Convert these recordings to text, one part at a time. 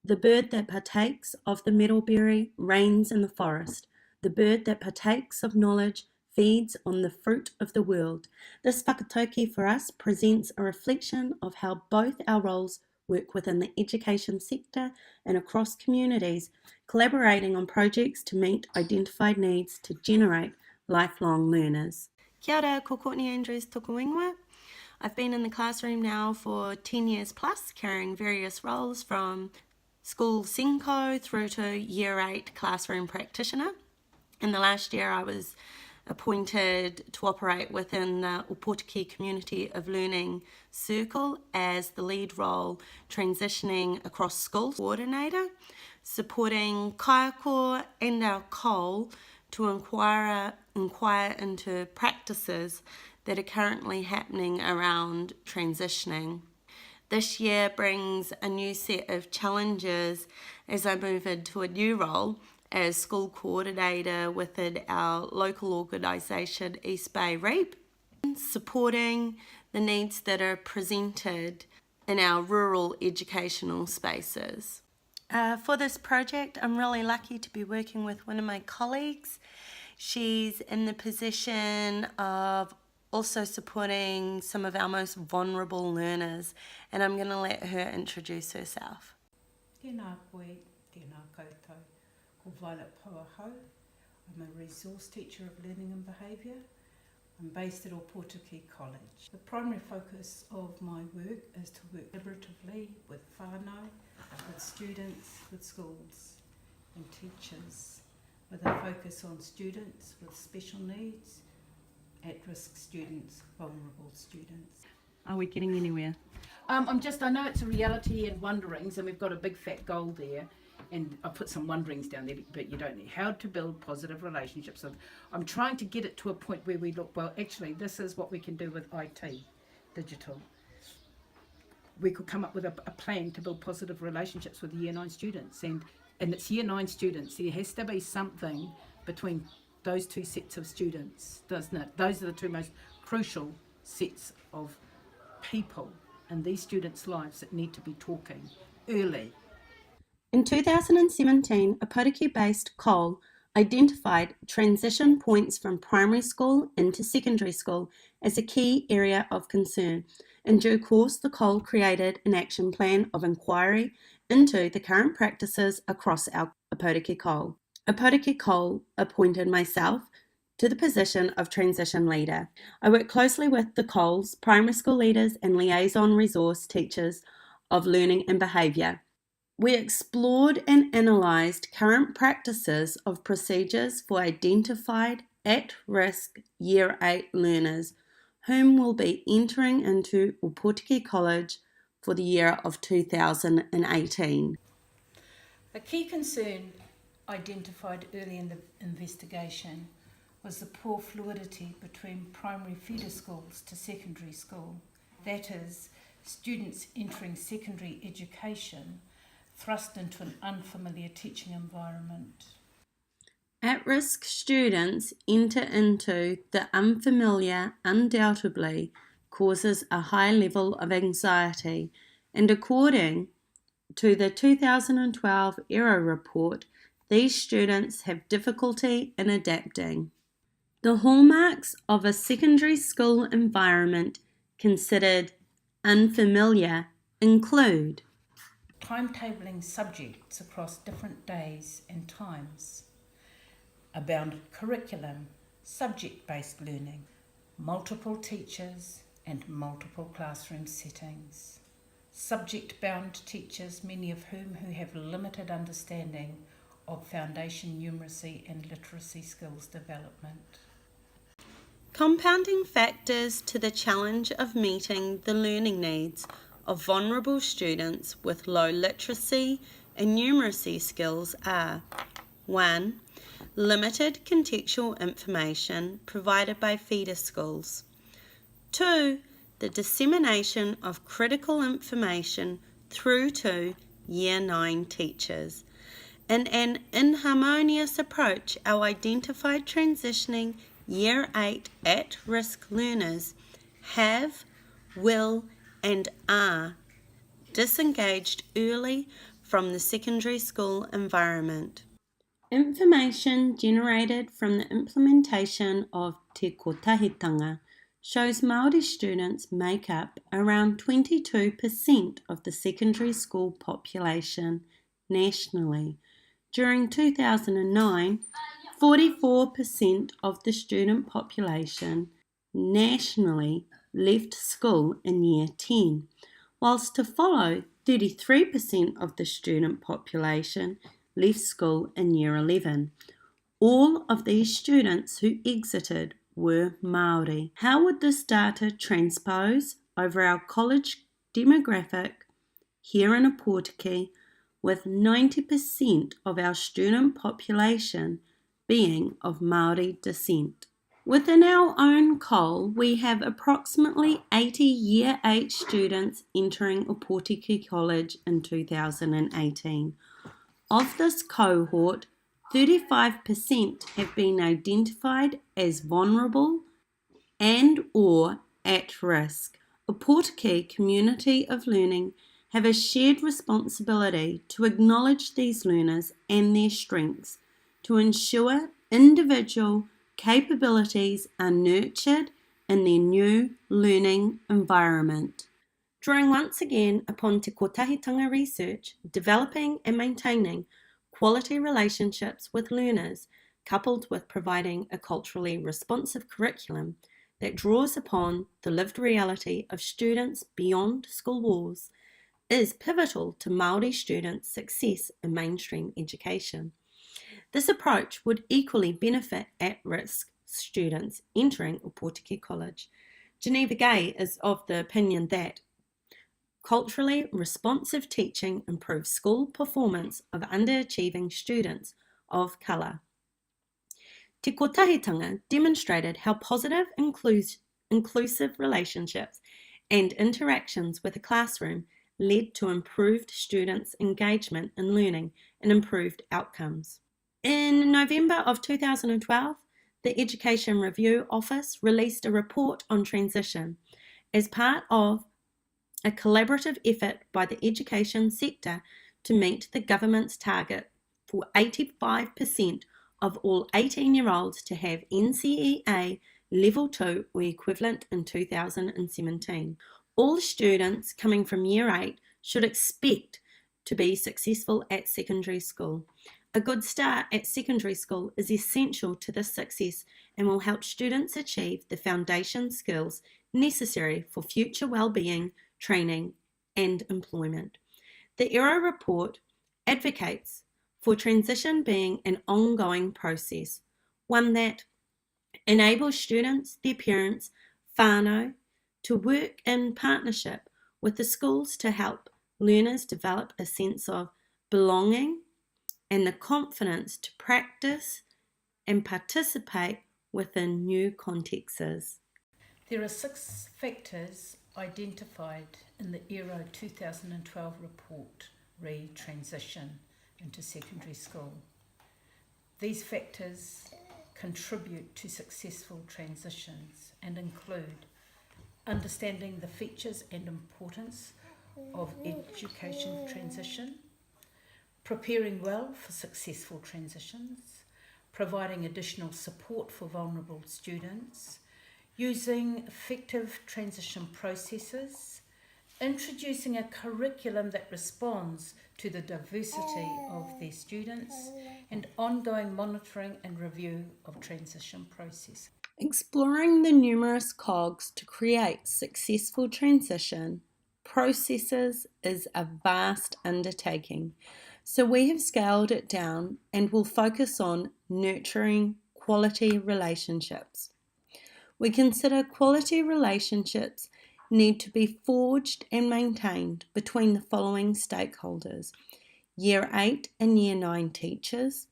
The bird that partakes of the meadowberry reigns in the forest. The bird that partakes of knowledge feeds on the fruit of the world. This whakatauki for us presents a reflection of how both our roles work within the education sector and across communities, collaborating on projects to meet identified needs to generate lifelong learners. Kia ora, ko Courtney Andrews tōku ingoa. I've been in the classroom now for 10 years plus, carrying various roles from school Senko through to Year 8 classroom practitioner. In the last year I was appointed to operate within the Upotiki Community of Learning Circle as the lead role, transitioning across schools coordinator, supporting kaiako and our COL to inquire into practices that are currently happening around transitioning. This year brings a new set of challenges as I move into a new role as school coordinator within our local organisation East Bay REAP, supporting the needs that are presented in our rural educational spaces. For this project, I'm really lucky to be working with one of my colleagues. She's in the position of also supporting some of our most vulnerable learners, and I'm going to let her introduce herself. Tēnā koe, tēnā koutou, ko Violet Pouahau. I'm a resource teacher of learning and behaviour. I'm based at Upotiki College. The primary focus of my work is to work collaboratively with whānau, with students, with schools and teachers, with a focus on students with special needs, at-risk students, vulnerable students. Are we getting anywhere? I know it's a reality and wonderings, and we've got a big fat goal there, and I've put some wonderings down there, but you don't need how to build positive relationships. So I'm trying to get it to a point where we look, well, actually, this is what we can do with IT, digital. We could come up with a plan to build positive relationships with Year 9 students, and it's Year 9 students. There has to be something between those two sets of students, doesn't it? Those are the two most crucial sets of people in these students' lives that need to be talking early. In 2017, a Potiki-based COL identified transition points from primary school into secondary school as a key area of concern. In due course, the COL created an action plan of inquiry into the current practices across our Potiki COL. Potiki COL appointed myself to the position of transition leader. I work closely with the COL's primary school leaders and liaison resource teachers of learning and behaviour. We explored and analysed current practices of procedures for identified at-risk Year 8 learners whom will be entering into Upotiki College for the year of 2018. A key concern identified early in the investigation was the poor fluidity between primary feeder schools to secondary school. That is, students entering secondary education thrust into an unfamiliar teaching environment. At-risk students enter into the unfamiliar undoubtedly causes a high level of anxiety, and according to the 2012 ERA report, these students have difficulty in adapting. The hallmarks of a secondary school environment considered unfamiliar include timetabling subjects across different days and times, a bounded curriculum, subject-based learning, multiple teachers and multiple classroom settings, subject-bound teachers, many of whom who have limited understanding of foundation numeracy and literacy skills development. Compounding factors to the challenge of meeting the learning needs of vulnerable students with low literacy and numeracy skills are 1. Limited contextual information provided by feeder schools. 2. The dissemination of critical information through to Year 9 teachers. In an inharmonious approach, our identified transitioning Year 8 at-risk learners have, will, and are disengaged early from the secondary school environment. Information generated from the implementation of Te Kotahitanga shows Māori students make up around 22% of the secondary school population nationally. During 2009, 44% of the student population nationally left school in Year 10, whilst to follow 33% of the student population left school in Year 11. All of these students who exited were Māori. How would this data transpose over our college demographic here in Opotiki, with 90% of our student population being of Māori descent? Within our own COL, we have approximately 80 Year 8 students entering Opotiki College in 2018. Of this cohort, 35% have been identified as vulnerable and or at risk. Opotiki Community of Learning have a shared responsibility to acknowledge these learners and their strengths, to ensure individual capabilities are nurtured in their new learning environment. Drawing once again upon Te Kotahitanga research, developing and maintaining quality relationships with learners, coupled with providing a culturally responsive curriculum that draws upon the lived reality of students beyond school walls, is pivotal to Māori students' success in mainstream education. This approach would equally benefit at-risk students entering Opotiki College. Geneva Gay is of the opinion that culturally responsive teaching improves school performance of underachieving students of colour. Te Kotahitanga demonstrated how positive inclusive relationships and interactions with a classroom led to improved students' engagement in learning and improved outcomes. In November of 2012, the Education Review Office released a report on transition as part of a collaborative effort by the education sector to meet the government's target for 85% of all 18-year-olds to have NCEA Level 2 or equivalent in 2017. All students coming from Year 8 should expect to be successful at secondary school. A good start at secondary school is essential to this success and will help students achieve the foundation skills necessary for future well-being, training and employment. The ERA report advocates for transition being an ongoing process, one that enables students, their parents, whānau, to work in partnership with the schools to help learners develop a sense of belonging and the confidence to practice and participate within new contexts. There are 6 factors identified in the ERA 2012 report, re-transition into secondary school. These factors contribute to successful transitions and include understanding the features and importance of education transition, preparing well for successful transitions, providing additional support for vulnerable students, using effective transition processes, introducing a curriculum that responds to the diversity of their students, and ongoing monitoring and review of transition process. Exploring the numerous cogs to create successful transition processes is a vast undertaking, so we have scaled it down and will focus on nurturing quality relationships. We consider quality relationships need to be forged and maintained between the following stakeholders: Year 8 and Year 9 teachers,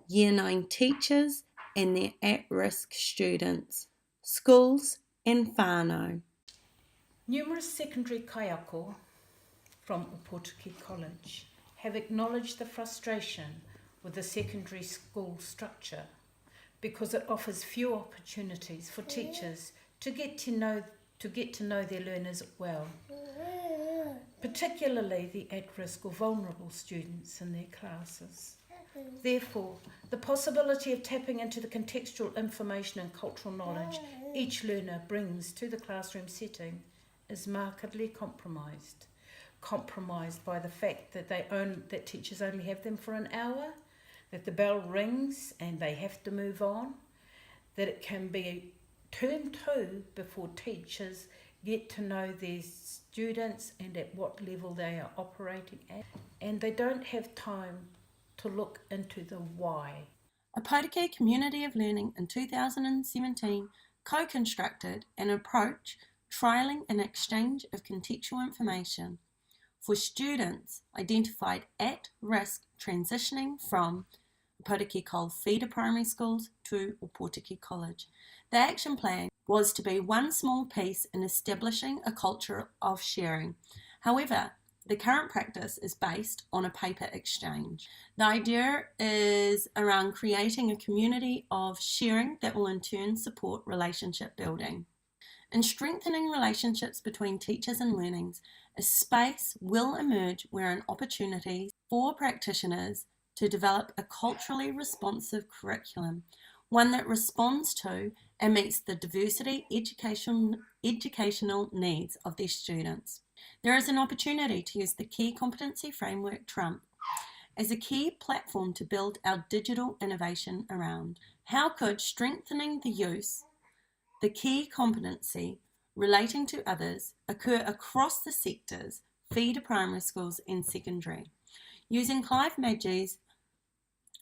Year 9 teachers and their at-risk students, schools and whānau. Numerous secondary kaiako from Opotiki College have acknowledged the frustration with the secondary school structure because it offers few opportunities for teachers to get to know their learners well. particularly the at-risk or vulnerable students in their classes. Therefore, the possibility of tapping into the contextual information and cultural knowledge each learner brings to the classroom setting is markedly compromised. Compromised by the fact that teachers only have them for an hour, that the bell rings and they have to move on, that it can be term 2 before teachers get to know their students and at what level they are operating at, and they don't have time to look into the why. Opotiki Community of Learning in 2017 co-constructed an approach trialling an exchange of contextual information for students identified at risk transitioning from Opotiki Cole feeder primary schools to Opotiki College. The action plan was to be one small piece in establishing a culture of sharing. However, the current practice is based on a paper exchange. The idea is around creating a community of sharing that will in turn support relationship building. In strengthening relationships between teachers and learnings, a space will emerge where an opportunity for practitioners to develop a culturally responsive curriculum, one that responds to and meets the diversity educational needs of their students. There is an opportunity to use the Key Competency Framework Trump as a key platform to build our digital innovation around. How could strengthening the use, the key competency relating to others, occur across the sectors, feeder primary schools and secondary? Using Clive Madgey's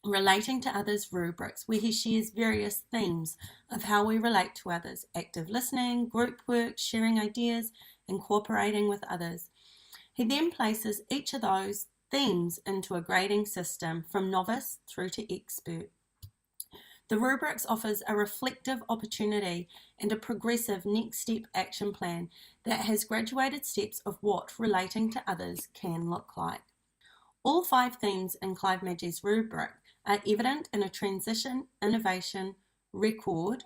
Relating to Others rubrics, where he shares various themes of how we relate to others: active listening, group work, sharing ideas, and cooperating with others. He then places each of those themes into a grading system from novice through to expert. The rubrics offers a reflective opportunity and a progressive next step action plan that has graduated steps of what relating to others can look like. All 5 themes in Clive Madgey's rubric are evident in a transition innovation record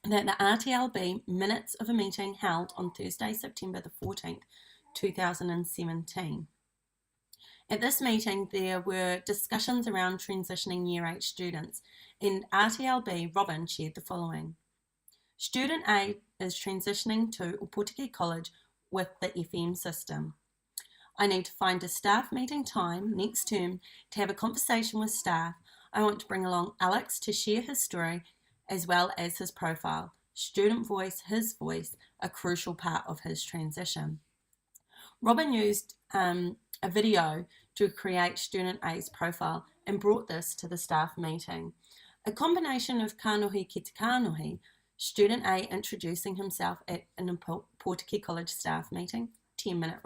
that the RTLB minutes of a meeting held on Thursday, September the 14th, 2017. At this meeting, there were discussions around transitioning Year 8 students, and RTLB Robin shared the following. Student A is transitioning to Opotiki College with the FM system. I need to find a staff meeting time next term to have a conversation with staff. I want to bring along Alex to share his story as well as his profile. Student voice, his voice, a crucial part of his transition. Robin used a video to create Student A's profile and brought this to the staff meeting. A combination of kanohi ki te kanohi, Student A introducing himself at an Opotiki College staff meeting, 10-minute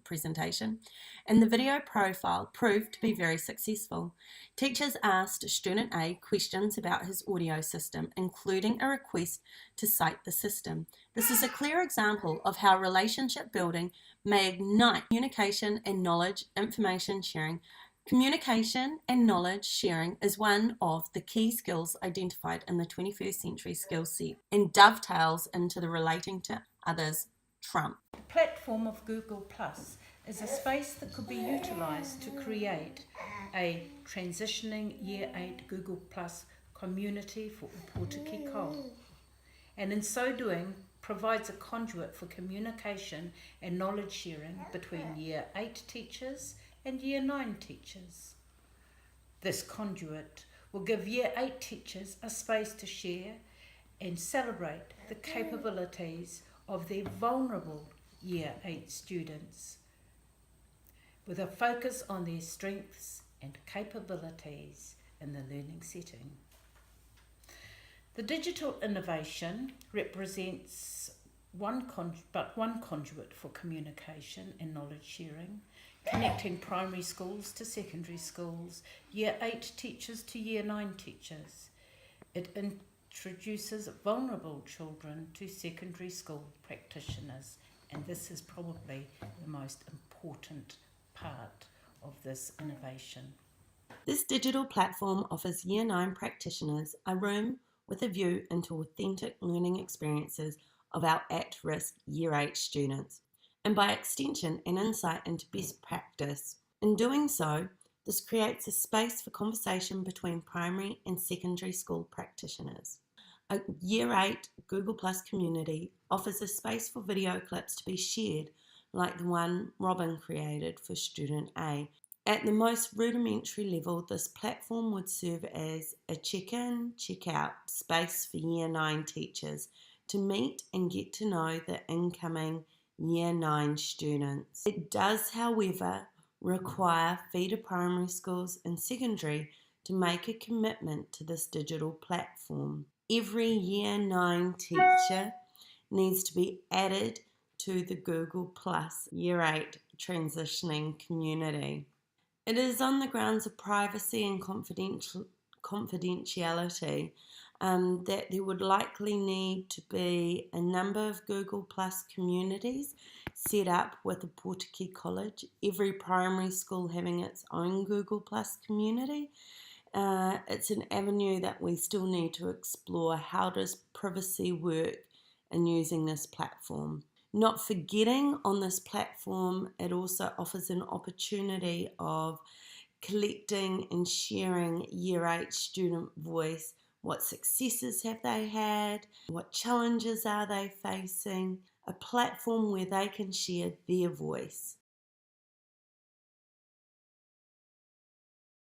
presentation, and the video profile proved to be very successful. Teachers asked Student A questions about his audio system, including a request to cite the system. This is a clear example of how relationship building may ignite communication and knowledge information sharing. Communication and knowledge sharing is one of the key skills identified in the 21st century skill set and dovetails into the relating to others Trump. The platform of Google Plus is a space that could be utilised to create a transitioning Year 8 Google Plus community for Opotiki Cole, and in so doing provides a conduit for communication and knowledge sharing between Year 8 teachers and Year 9 teachers. This conduit will give Year 8 teachers a space to share and celebrate the capabilities of their vulnerable Year 8 students, with a focus on their strengths and capabilities in the learning setting. The digital innovation represents one conduit for communication and knowledge sharing, connecting primary schools to secondary schools, Year 8 teachers to Year 9 teachers. It introduces vulnerable children to secondary school practitioners, and this is probably the most important part of this innovation. This digital platform offers Year 9 practitioners a room with a view into authentic learning experiences of our at-risk Year 8 students. and by extension, an insight into best practice. In doing so, this creates a space for conversation between primary and secondary school practitioners. A Year 8 Google Plus community offers a space for video clips to be shared, like the one Robin created for Student A. At the most rudimentary level, this platform would serve as a check-in, check-out space for Year 9 teachers to meet and get to know the incoming Year 9 students. It does, however, require feeder primary schools and secondary to make a commitment to this digital platform. Every Year 9 teacher needs to be added to the Google Plus Year 8 transitioning community. It is on the grounds of privacy and confidentiality that there would likely need to be a number of Google Plus communities set up with a Portakey College, every primary school having its own Google Plus community. It's an avenue that we still need to explore. How does privacy work in using this platform? Not forgetting, on this platform, it also offers an opportunity of collecting and sharing Year 8 student voice. What successes have they had? What challenges are they facing? A platform where they can share their voice.